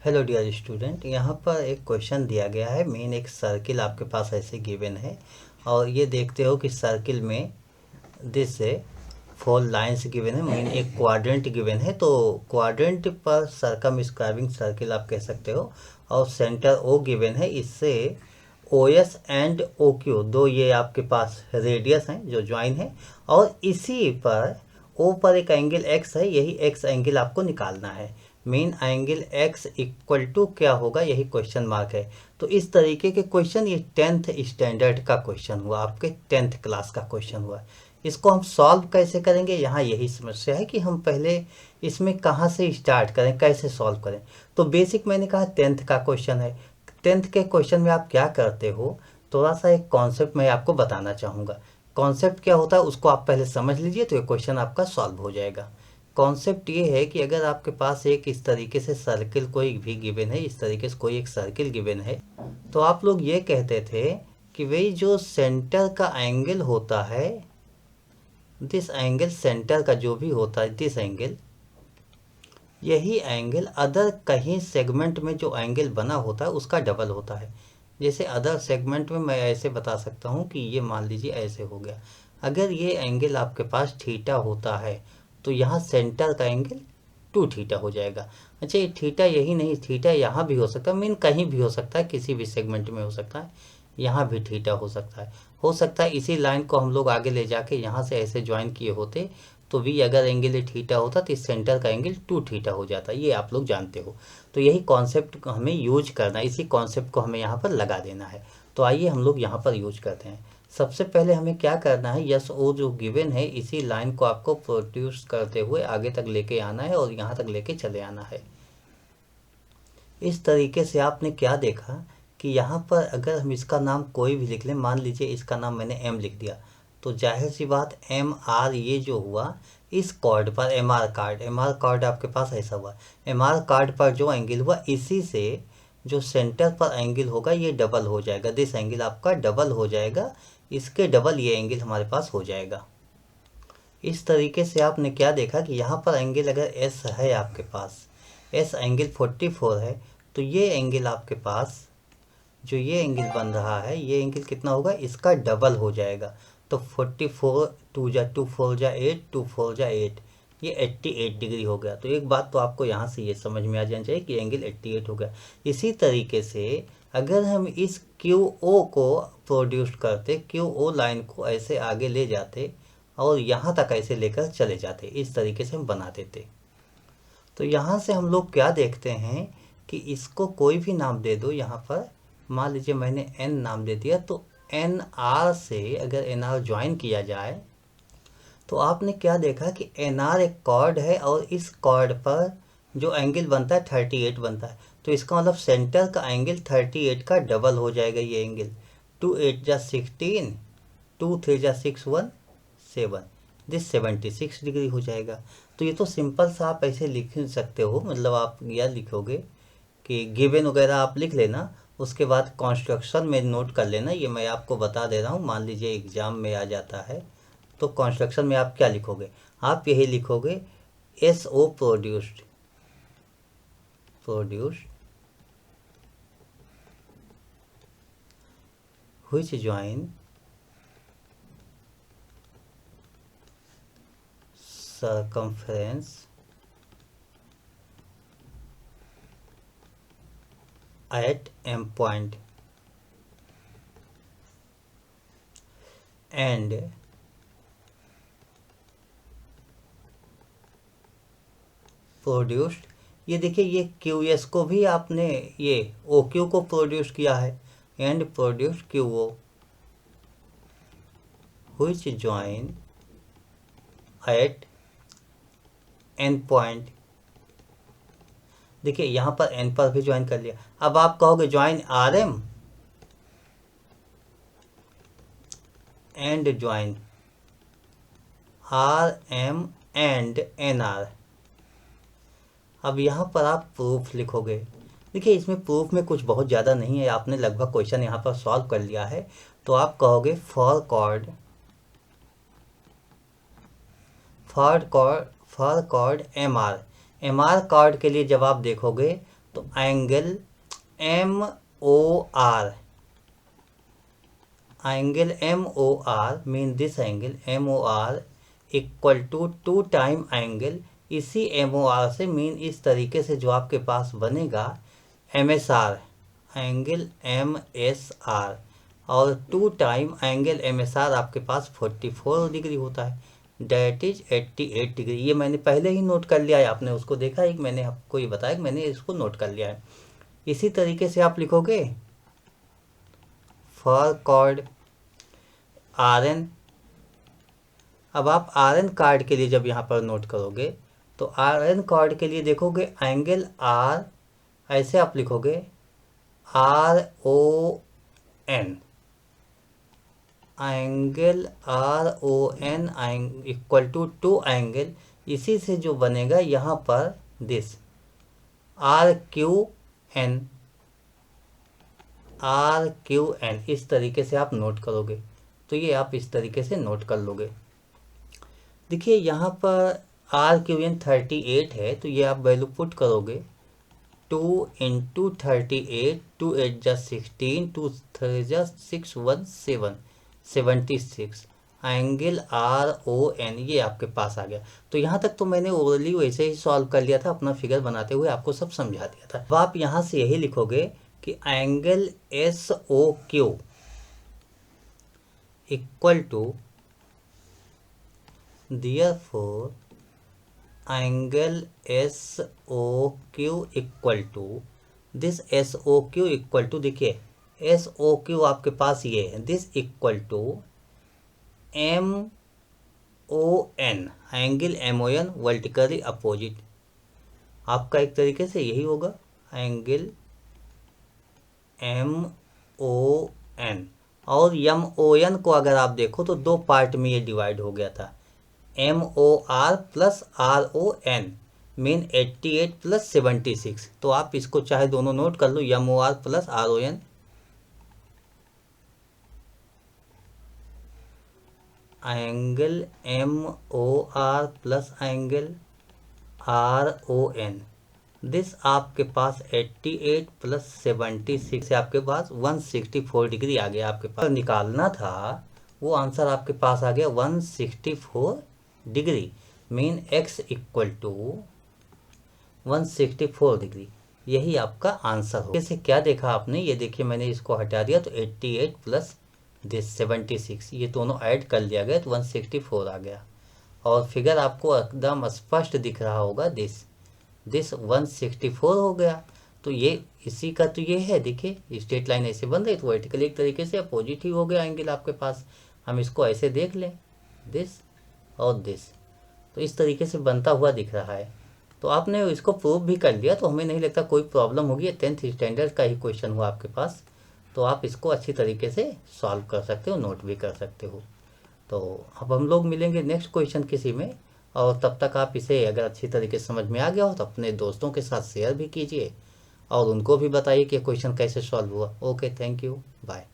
Hello dear student, यहाँ पर एक क्वेश्चन दिया गया है। मेन एक सर्किल आपके पास ऐसे गिवन है और ये देखते हो कि सर्किल में दिस से 4 लाइंस गिवन है। मेन एक क्वाड्रेंट गिवन है, तो क्वाड्रेंट पर सर्कम स्क्राइबिंग सर्किल आप कह सकते हो। और सेंटर ओ गिवन है। इससे O S and O Q दो ये आपके पास रेडियस हैं जो ज्वाइन है, और इसी पर ओ पर एक एंगल एक्स है। यही एक्स एंगल आपको निकालना है। Main angle x equal to क्या होगा, यही क्वेश्चन मार्क है। तो इस तरीके के क्वेश्चन ये 10th स्टैंडर्ड का क्वेश्चन हुआ, आपके 10th क्लास का क्वेश्चन हुआ। इसको हम सॉल्व कैसे करेंगे, यहाँ यही समस्या है कि हम पहले इसमें कहाँ से स्टार्ट करें, कैसे सॉल्व करें। तो बेसिक मैंने कहा 10th का क्वेश्चन है। 10th के क्वेश्चन में आप क्या करते हो, थोड़ा सा एक कॉन्सेप्ट मैं आपको बताना चाहूँगा। कॉन्सेप्ट क्या होता है उसको आप पहले समझ लीजिए, तो ये क्वेश्चन आपका सॉल्व हो जाएगा। कॉन्सेप्ट ये है कि अगर आपके पास एक इस तरीके से सर्किल कोई भी गिवन है, इस तरीके से कोई एक सर्किल गिवन है, तो आप लोग ये कहते थे कि भाई जो सेंटर का एंगल होता है, दिस एंगल सेंटर का जो भी होता है, दिस एंगल, यही एंगल अदर कहीं सेगमेंट में जो एंगल बना होता है उसका डबल होता है। जैसे अदर सेगमेंट में मैं ऐसे बता सकता हूँ कि ये मान लीजिए ऐसे हो गया। अगर ये एंगल आपके पास थीटा होता है तो यहाँ सेंटर का एंगल 2 थीटा हो जाएगा। अच्छा, ये थीटा यही नहीं, थीटा यहाँ भी हो सकता है, मीन कहीं भी हो सकता है, किसी भी सेगमेंट में हो सकता है। यहाँ भी थीटा हो सकता है। हो सकता है इसी लाइन को हम लोग आगे ले जाके यहाँ से ऐसे ज्वाइन किए होते तो भी अगर एंगल ये थीटा होता तो इस सेंटर का एंगल 2 थीटा हो जाता। ये आप लोग जानते हो। तो यही कॉन्सेप्ट को हमें यूज करना है, इसी कॉन्सेप्ट को हमें यहाँ पर लगा देना है। तो आइए हम लोग यहाँ पर यूज करते हैं। सबसे पहले हमें क्या करना है, यस ओ जो गिवन है इसी लाइन को आपको प्रोड्यूस करते हुए आगे तक लेके आना है और यहाँ तक लेके चले आना है। इस तरीके से आपने क्या देखा कि यहाँ पर अगर हम इसका नाम कोई भी लिख लें, मान लीजिए इसका नाम मैंने एम लिख दिया, तो जाहिर सी बात एम आर ये जो हुआ इस कॉर्ड पर, एम आर कार्ड आपके पास ऐसा हुआ। एम आर कार्ड पर जो एंगल हुआ इसी से जो सेंटर पर एंगल होगा ये डबल हो जाएगा। दिस एंगल आपका डबल हो जाएगा, इसके डबल ये एंगल हमारे पास हो जाएगा। इस तरीके से आपने क्या देखा कि यहाँ पर एंगल अगर एस है आपके पास, एस एंगल 44 है, तो ये एंगल आपके पास जो ये एंगल बन रहा है ये एंगल कितना होगा, इसका डबल हो जाएगा। तो 44 2 जा 2 4 जा 8 2 4 जा 8, ये 88 डिग्री हो गया। तो एक बात तो आपको यहाँ से ये समझ में आ जाना चाहिए कि एंगल 88 हो गया। इसी तरीके से अगर हम इस क्यू ओ को प्रोड्यूस करते, क्यू ओ लाइन को ऐसे आगे ले जाते और यहाँ तक ऐसे लेकर चले जाते, इस तरीके से हम बना देते। तो यहाँ से हम लोग क्या देखते हैं कि इसको कोई भी नाम दे दो। यहाँ पर मान लीजिए मैंने एन नाम दे दिया, तो एन आर से अगर एन आर ज्वाइन किया जाए तो आपने क्या देखा कि एन आर एक कॉर्ड है और इस कॉर्ड पर जो एंगल बनता है 38 बनता है। तो इसका मतलब सेंटर का एंगल 38 का डबल हो जाएगा ये एंगल। 2 8 जा 16, 2 3 जा 6 1 7, दिस 76 डिग्री हो जाएगा। तो ये तो सिंपल सा आप ऐसे लिख सकते हो, मतलब आप यह लिखोगे कि गिवन वगैरह आप लिख लेना, उसके बाद कॉन्स्ट्रक्शन में नोट कर लेना। ये मैं आपको बता दे रहा हूँ, मान लीजिए एग्जाम में आ जाता है तो कॉन्स्ट्रक्शन में आप क्या लिखोगे, आप यही लिखोगे S O produced, produced which join circumference at M point and produced, ये देखिए ये क्यू एस को भी आपने ये ओ क्यू को प्रोड्यूस किया है, and produce Q O which join at N point. देखिए यहाँ पर एन पर भी ज्वाइन कर लिया। अब आप कहोगे join R M and join R M and N R. अब यहाँ पर आप प्रूफ लिखोगे। देखिए इसमें प्रूफ में कुछ बहुत ज़्यादा नहीं है, आपने लगभग क्वेश्चन यहाँ पर सॉल्व कर लिया है। तो आप कहोगे for chord M R. M R chord के लिए जब आप देखोगे तो angle MOR, angle MOR mean this angle MOR equal to 2 time angle, इसी MOR से मीन इस तरीके से जो आपके पास बनेगा MSR, एंगल MSR, और 2 टाइम एंगल MSR आपके पास 44 डिग्री होता है, डेट इज 88 डिग्री। ये मैंने पहले ही नोट कर लिया है, आपने उसको देखा है, मैंने आपको ये बताया कि मैंने इसको नोट कर लिया है। इसी तरीके से आप लिखोगे फॉर कॉर्ड RN। अब आप RN कार्ड के लिए जब यहाँ पर नोट करोगे तो RN कार्ड के लिए देखोगे एंगल R, ऐसे आप लिखोगे RON, angle RON equal to 2 angle, इसी से जो बनेगा यहाँ पर दिस RQN, इस तरीके से आप नोट करोगे। तो ये आप इस तरीके से नोट कर लोगे। देखिए यहाँ पर RQN 38 है, तो ये आप वैल्यू पुट करोगे 2 इंटू 38, 2 8 जा 16, 2 3 जा 6 1 7, 76 एंगल RON, ये आपके पास आ गया। तो यहाँ तक तो मैंने ओरली वैसे ही सॉल्व कर लिया था, अपना फिगर बनाते हुए आपको सब समझा दिया था। अब आप यहाँ से यही लिखोगे कि angle SOQ equal to, therefore angle SOQ equal to, this SOQ equal to, देखिए SOQ आपके पास ये है, this equal to MON, angle MON vertically opposite, आपका एक तरीके से यही होगा एंगल MON। और MON को अगर आप देखो तो 2 पार्ट में ये डिवाइड हो गया था, MOR plus RON mean 88 plus 76। तो आप इसको चाहे दोनों नोट कर लो, MOR plus RON, angle MOR plus angle RON, this आपके पास 88 प्लस 76 से आपके पास 164 डिग्री आ गया। आपके पास निकालना था वो आंसर आपके पास आ गया 164 degree, mean x equal to 164 degree, यही आपका आंसर हो। जैसे क्या देखा आपने, ये देखिए मैंने इसको हटा दिया तो 88 प्लस दिस 76, ये दोनों ऐड कर लिया गया तो 164 आ गया। और फिगर आपको एकदम स्पष्ट दिख रहा होगा, दिस 164 हो गया। तो ये इसी का तो ये है, देखिए स्ट्रेट लाइन ऐसे बन रही तो वर्टिकल एक तरीके से अपोजिट ही हो गया एंगल आपके पास। हम इसको ऐसे देख लें, दिस और दिस, तो इस तरीके से बनता हुआ दिख रहा है। तो आपने इसको प्रूव भी कर लिया, तो हमें नहीं लगता कोई प्रॉब्लम होगी। 10th स्टैंडर्ड का ही क्वेश्चन हुआ आपके पास, तो आप इसको अच्छी तरीके से सॉल्व कर सकते हो, नोट भी कर सकते हो। तो अब हम लोग मिलेंगे नेक्स्ट क्वेश्चन किसी में, और तब तक आप इसे अगर अच्छी तरीके से समझ में आ गया हो तो अपने दोस्तों के साथ शेयर भी कीजिए और उनको भी बताइए कि क्वेश्चन कैसे सॉल्व हुआ। Okay, thank you, bye.